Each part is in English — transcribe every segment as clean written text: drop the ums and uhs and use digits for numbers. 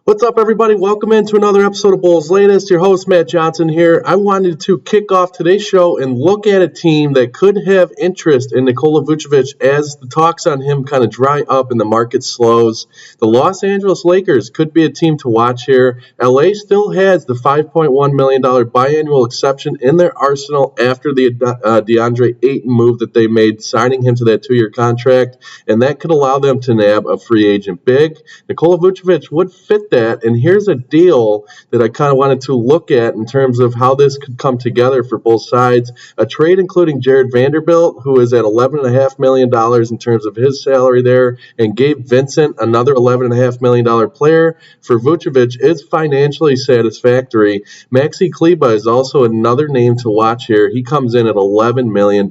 What's up, everybody? Welcome into another episode of Bulls Latest. Your host, Matt Johnson here. I wanted to kick off today's show and look at a team that could have interest in Nikola Vucevic as the talks on him kind of dry up and the market slows. The Los Angeles Lakers could be a team to watch here. LA still has the $5.1 million biannual exception in their arsenal after the DeAndre Ayton move that they made, signing him to that 2-year contract, and that could allow them to nab a free agent big. Nikola Vucevic would fit that. And here's a deal that I kind of wanted to look at in terms of how this could come together for both sides. A trade including Jared Vanderbilt, who is at $11.5 million in terms of his salary there, and Gabe Vincent, another $11.5 million player for Vucevic, is financially satisfactory. Maxi Kleber is also another name to watch here. He comes in at $11 million.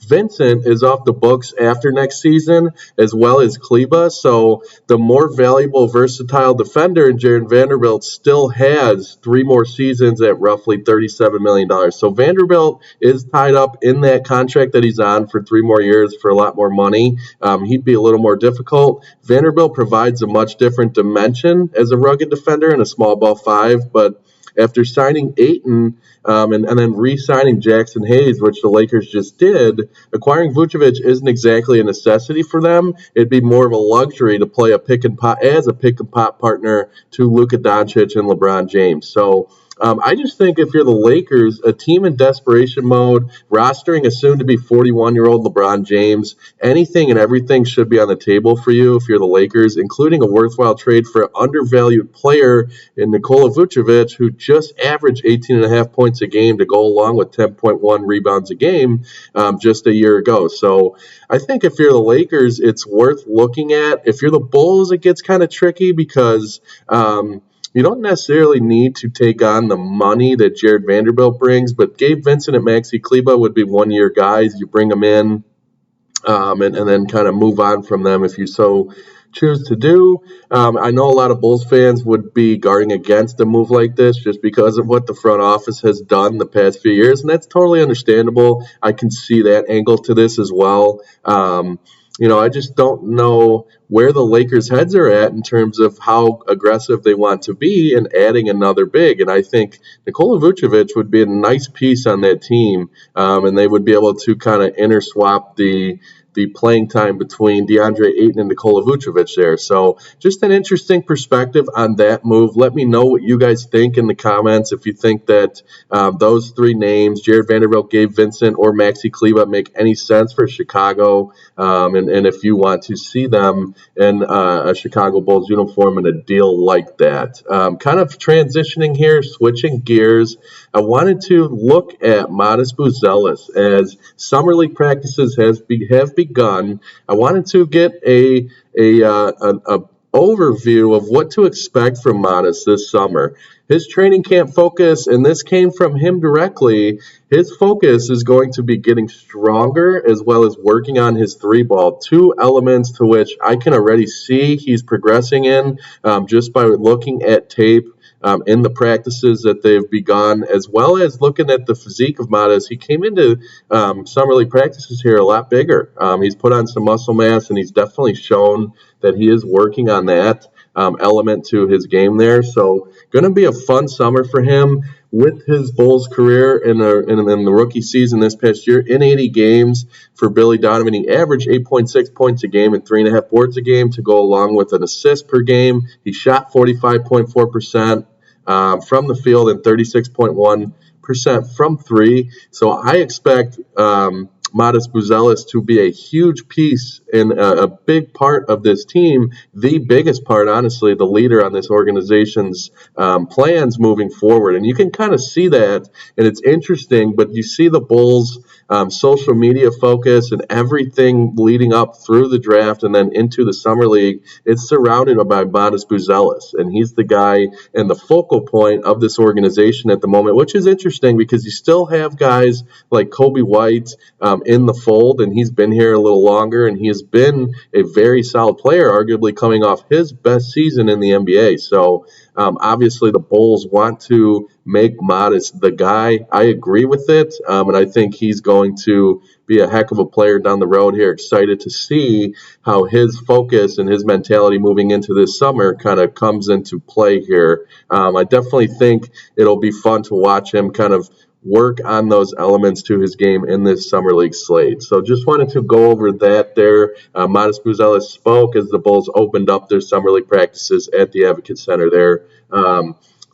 Vincent is off the books after next season, as well as Kleber, so the more valuable, versatile defender in Jared Vanderbilt still has 3 more seasons at roughly $37 million. So Vanderbilt is tied up in that contract that he's on for 3 more years for a lot more money. He'd be a little more difficult. Vanderbilt provides a much different dimension as a rugged defender and a small ball 5, but after signing Ayton and then re-signing Jackson Hayes, which the Lakers just did, acquiring Vucevic isn't exactly a necessity for them. It'd be more of a luxury to play a pick and pop partner to Luka Doncic and LeBron James. So I just think if you're the Lakers, a team in desperation mode, rostering a soon-to-be 41-year-old LeBron James, anything and everything should be on the table for you if you're the Lakers, including a worthwhile trade for an undervalued player in Nikola Vucevic, who just averaged 18.5 points a game to go along with 10.1 rebounds a game just a year ago. So I think if you're the Lakers, it's worth looking at. If you're the Bulls, it gets kind of tricky because you don't necessarily need to take on the money that Jared Vanderbilt brings, but Gabe Vincent and Maxi Kleber would be 1-year guys. You bring them in and then kind of move on from them if you so choose to do. I know a lot of Bulls fans would be guarding against a move like this just because of what the front office has done the past few years, and that's totally understandable. I can see that angle to this as well. I just don't know where the Lakers' heads are at in terms of how aggressive they want to be in adding another big. And I think Nikola Vucevic would be a nice piece on that team, and they would be able to kind of interswap the playing time between DeAndre Ayton and Nikola Vucevic there. So just an interesting perspective on that move. Let me know what you guys think in the comments if you think that those 3 names, Jared Vanderbilt, Gabe Vincent, or Maxi Kleber, make any sense for Chicago, and if you want to see them in a Chicago Bulls uniform in a deal like that. Kind of transitioning here, switching gears, I wanted to look at Matas Buzelis as summer league practices have begun. I wanted to get a overview of what to expect from Matas this summer. His training camp focus, and this came from him directly, his focus is going to be getting stronger as well as working on his 3-ball, 2 elements to which I can already see he's progressing in just by looking at tape. In the practices that they've begun, as well as looking at the physique of Matas. He came into summer league practices here a lot bigger. He's put on some muscle mass, and he's definitely shown that he is working on that element to his game there. So going to be a fun summer for him. With his Bulls career in the rookie season this past year, in 80 games for Billy Donovan, he averaged 8.6 points a game and 3.5 boards a game to go along with an assist per game. He shot 45.4% from the field and 36.1% from 3. So I expect Matas Buzelis to be a huge piece and a big part of this team, the biggest part, honestly, the leader on this organization's plans moving forward. And you can kind of see that, and it's interesting, but you see the Bulls' social media focus and everything leading up through the draft and then into the summer league. It's surrounded by Matas Buzelis, and he's the guy and the focal point of this organization at the moment, which is interesting because you still have guys like Kobe White in the fold, and he's been here a little longer, and he has been a very solid player, arguably coming off his best season in the NBA. So obviously the Bulls want to make Modest the guy. I agree with it, and I think he's going to be a heck of a player down the road here. Excited to see how his focus and his mentality moving into this summer kind of comes into play here. I definitely think it'll be fun to watch him kind of work on those elements to his game in this summer league slate. So just wanted to go over that there. Modest Buzelis spoke as the Bulls opened up their summer league practices at the Advocate Center there.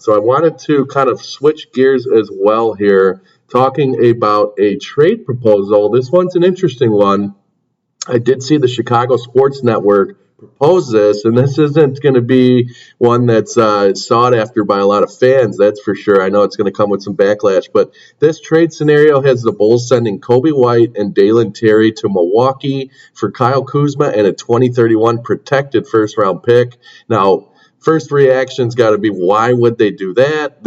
So I wanted to kind of switch gears as well here, talking about a trade proposal. This one's an interesting one. I did see the Chicago Sports Network propose this, and this isn't going to be one that's sought after by a lot of fans, that's for sure. I know it's going to come with some backlash, but this trade scenario has the Bulls sending Kobe White and Dalen Terry to Milwaukee for Kyle Kuzma and a 2031 protected first-round pick. Now, first reaction's got to be, why would they do that?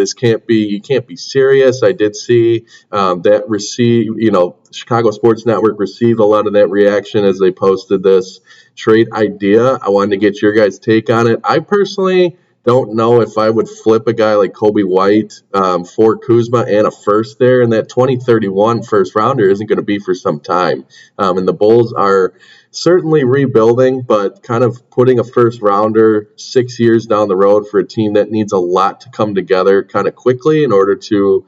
You can't be serious. I did see Chicago Sports Network received a lot of that reaction as they posted this trade idea. I wanted to get your guys' take on it. I personally don't know if I would flip a guy like Kobe White for Kuzma and a first there, and that 2031 first rounder isn't going to be for some time. And the Bulls are certainly rebuilding, but kind of putting a first rounder 6 years down the road for a team that needs a lot to come together kind of quickly in order to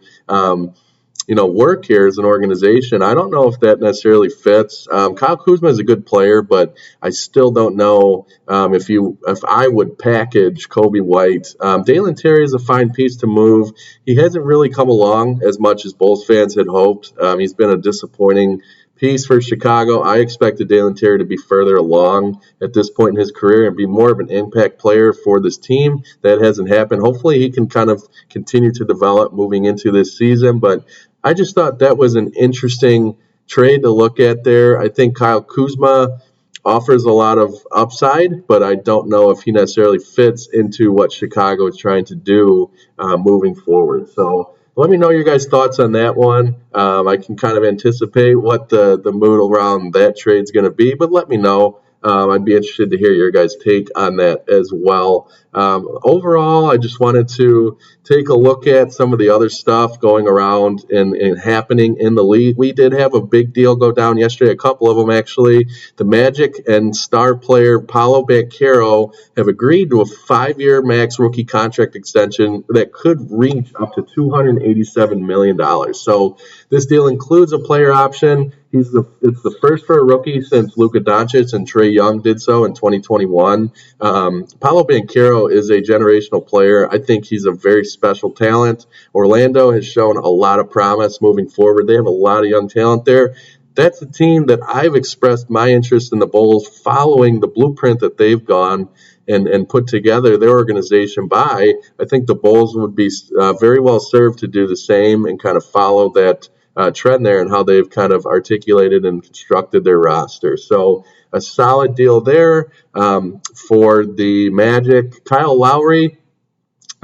work here as an organization. I don't know if that necessarily fits. Kyle Kuzma is a good player, but I still don't know if I would package Kobe White. Dalen Terry is a fine piece to move. He hasn't really come along as much as Bulls fans had hoped. He's been a disappointing piece for Chicago. I expected Dalen Terry to be further along at this point in his career and be more of an impact player for this team. That hasn't happened. Hopefully he can kind of continue to develop moving into this season, but I just thought that was an interesting trade to look at there. I think Kyle Kuzma offers a lot of upside, but I don't know if he necessarily fits into what Chicago is trying to do moving forward. So let me know your guys' thoughts on that one. I can kind of anticipate what the mood around that trade is going to be, but let me know. I'd be interested to hear your guys' take on that as well. Overall, I just wanted to take a look at some of the other stuff going around and happening in the league. We did have a big deal go down yesterday, a couple of them actually. The Magic and star player Paolo Banchero have agreed to a 5-year max rookie contract extension that could reach up to $287 million. So this deal includes a player option. It's the first for a rookie since Luka Doncic and Trae Young did so in 2021. Paolo Banchero is a generational player. I think he's a very special talent. Orlando has shown a lot of promise moving forward. They have a lot of young talent there. That's a team that I've expressed my interest in the Bulls following the blueprint that they've gone and put together their organization by. I think the Bulls would be very well served to do the same and kind of follow that trend there and how they've kind of articulated and constructed their roster. So a solid deal there for the Magic. Kyle Lowry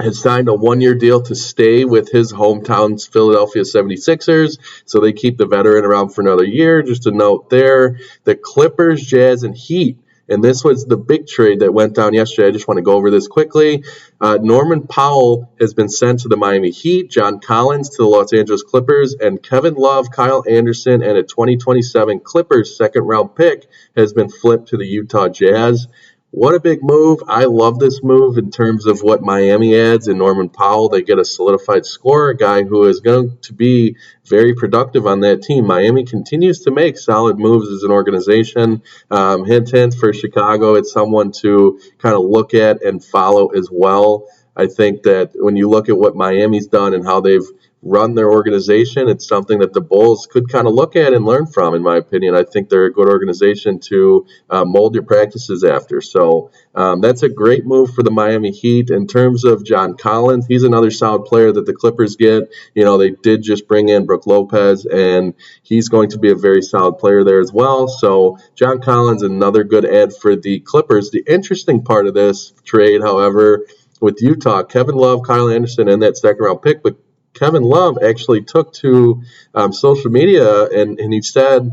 has signed a 1-year deal to stay with his hometown's Philadelphia 76ers, so they keep the veteran around for another year. Just a note there, the Clippers, Jazz, and Heat, and this was the big trade that went down yesterday. I just want to go over this quickly. Norman Powell has been sent to the Miami Heat, John Collins to the Los Angeles Clippers, and Kevin Love, Kyle Anderson, and a 2027 Clippers second-round pick has been flipped to the Utah Jazz. What a big move. I love this move in terms of what Miami adds in Norman Powell. They get a solidified scorer, a guy who is going to be very productive on that team. Miami continues to make solid moves as an organization. Hint for Chicago, it's someone to kind of look at and follow as well. I think that when you look at what Miami's done and how they've run their organization, it's something that the Bulls could kind of look at and learn from, in my opinion. I think they're a good organization to mold your practices after. So that's a great move for the Miami Heat. In terms of John Collins, he's another solid player that the Clippers get. They did just bring in Brook Lopez, and he's going to be a very solid player there as well. So John Collins, another good add for the Clippers. The interesting part of this trade, however, with Utah, Kevin Love, Kyle Anderson, and that second-round pick, but Kevin Love actually took to social media and he said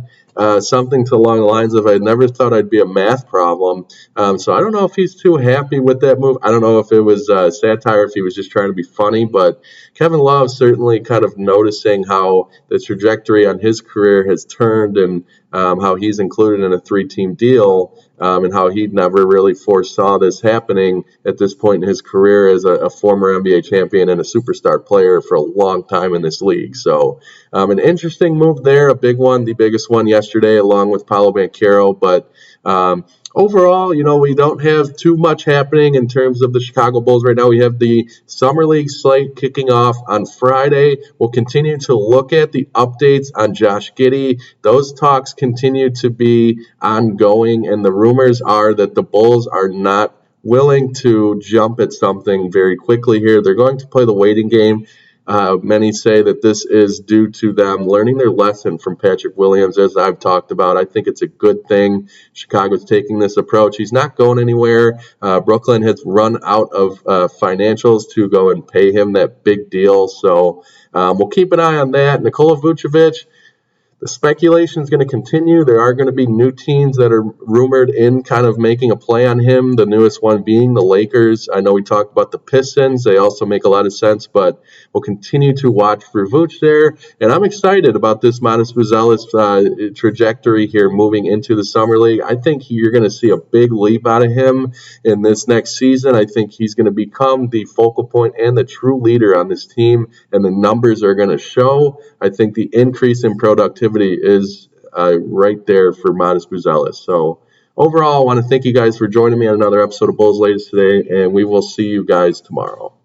something along the lines of, I never thought I'd be a math problem. So I don't know if he's too happy with that move. I don't know if it was satire, if he was just trying to be funny, but Kevin Love certainly kind of noticing how the trajectory on his career has turned, and how he's included in a 3-team deal, and how he never really foresaw this happening at this point in his career as a former NBA champion and a superstar player for a long time in this league. So an interesting move there, a big one, the biggest one yesterday, along with Paolo Banchero. But overall, we don't have too much happening in terms of the Chicago Bulls right now. We have the Summer League slate kicking off on Friday. We'll continue to look at the updates on Josh Giddey. Those talks continue to be ongoing, and the rumors are that the Bulls are not willing to jump at something very quickly here. They're going to play the waiting game. Many say that this is due to them learning their lesson from Patrick Williams, as I've talked about. I think it's a good thing Chicago's taking this approach. He's not going anywhere. Brooklyn has run out of financials to go and pay him that big deal. So we'll keep an eye on that. Nikola Vucevic, the speculation is going to continue. There are going to be new teams that are rumored in kind of making a play on him, the newest one being the Lakers. I know we talked about the Pistons. They also make a lot of sense, but we'll continue to watch for Vooch there. And I'm excited about this Modest Buzelis trajectory here moving into the Summer League. I think you're going to see a big leap out of him in this next season. I think he's going to become the focal point and the true leader on this team, and the numbers are going to show. I think the increase in productivity is right there for Modest Buzelis. So overall, I want to thank you guys for joining me on another episode of Bulls Latest today, and we will see you guys tomorrow.